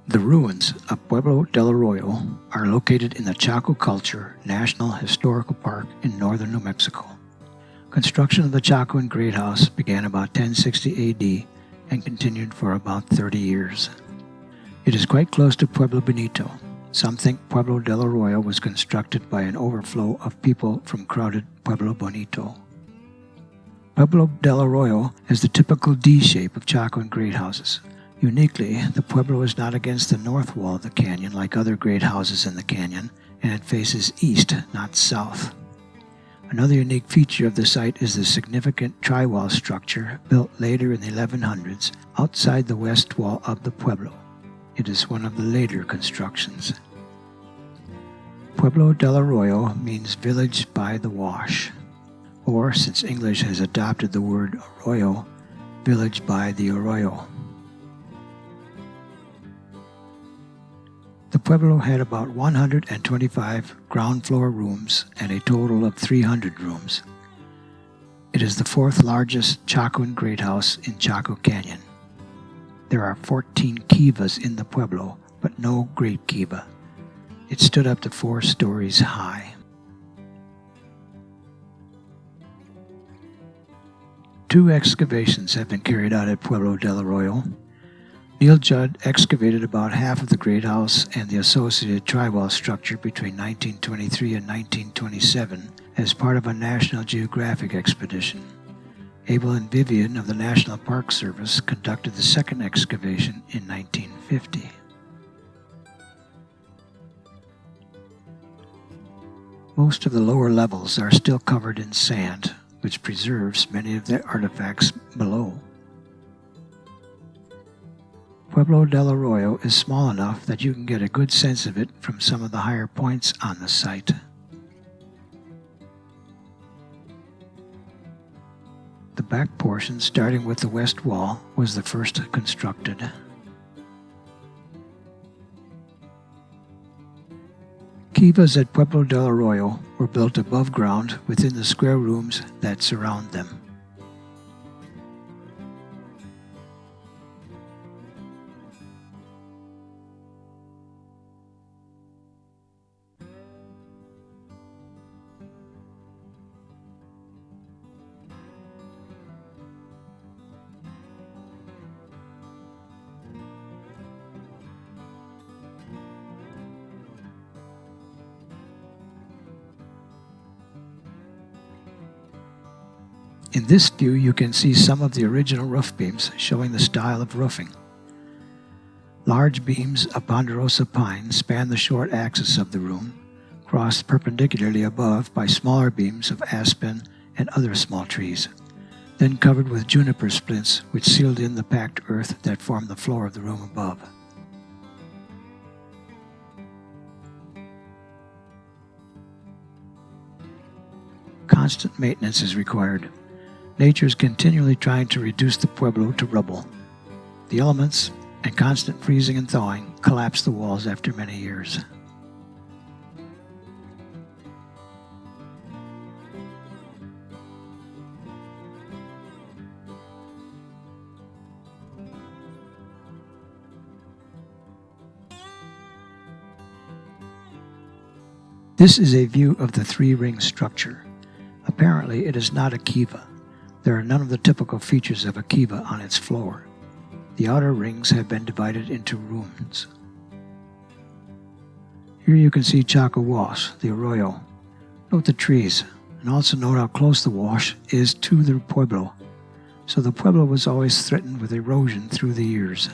The ruins of Pueblo del Arroyo are located in the Chaco Culture National Historical Park in northern New Mexico. Construction of the Chacoan Great House began about 1060 AD and continued for about 30 years. It is quite close to Pueblo Bonito. Some think Pueblo del Arroyo was constructed by an overflow of people from crowded Pueblo Bonito. Pueblo del Arroyo has the typical D shape of Chacoan great houses. Uniquely, the Pueblo is not against the north wall of the canyon like other great houses in the canyon, and it faces east, not south. Another unique feature of the site is the significant tri-wall structure built later in the 1100s outside the west wall of the Pueblo. It is one of the later constructions. Pueblo del Arroyo means village by the wash, or, since English has adopted the word arroyo, village by the arroyo. The Pueblo had about 125 ground floor rooms and a total of 300 rooms. It is the fourth largest Chacoan great house in Chaco Canyon. There are 14 kivas in the Pueblo, but no great kiva. It stood up to 4 stories high. Two excavations have been carried out at Pueblo del Arroyo. Neil Judd excavated about half of the great house and the associated tri-wall structure between 1923 and 1927 as part of a National Geographic expedition. Abel and Vivian of the National Park Service conducted the second excavation in 1950. Most of the lower levels are still covered in sand, which preserves many of the artifacts below. Pueblo del Arroyo is small enough that you can get a good sense of it from some of the higher points on the site. The back portion, starting with the west wall, was the first constructed. Kivas at Pueblo del Arroyo were built above ground within the square rooms that surround them. In this view, you can see some of the original roof beams showing the style of roofing. Large beams of ponderosa pine span the short axis of the room, crossed perpendicularly above by smaller beams of aspen and other small trees, then covered with juniper splints which sealed in the packed earth that formed the floor of the room above. Constant maintenance is required. Nature is continually trying to reduce the Pueblo to rubble. The elements and constant freezing and thawing collapse the walls after many years. This is a view of the three-ring structure. Apparently, it is not a kiva. There are none of the typical features of a kiva on its floor. The outer rings have been divided into rooms. Here you can see Chaco Wash, the arroyo. Note the trees, and also note how close the wash is to the Pueblo. So the Pueblo was always threatened with erosion through the years.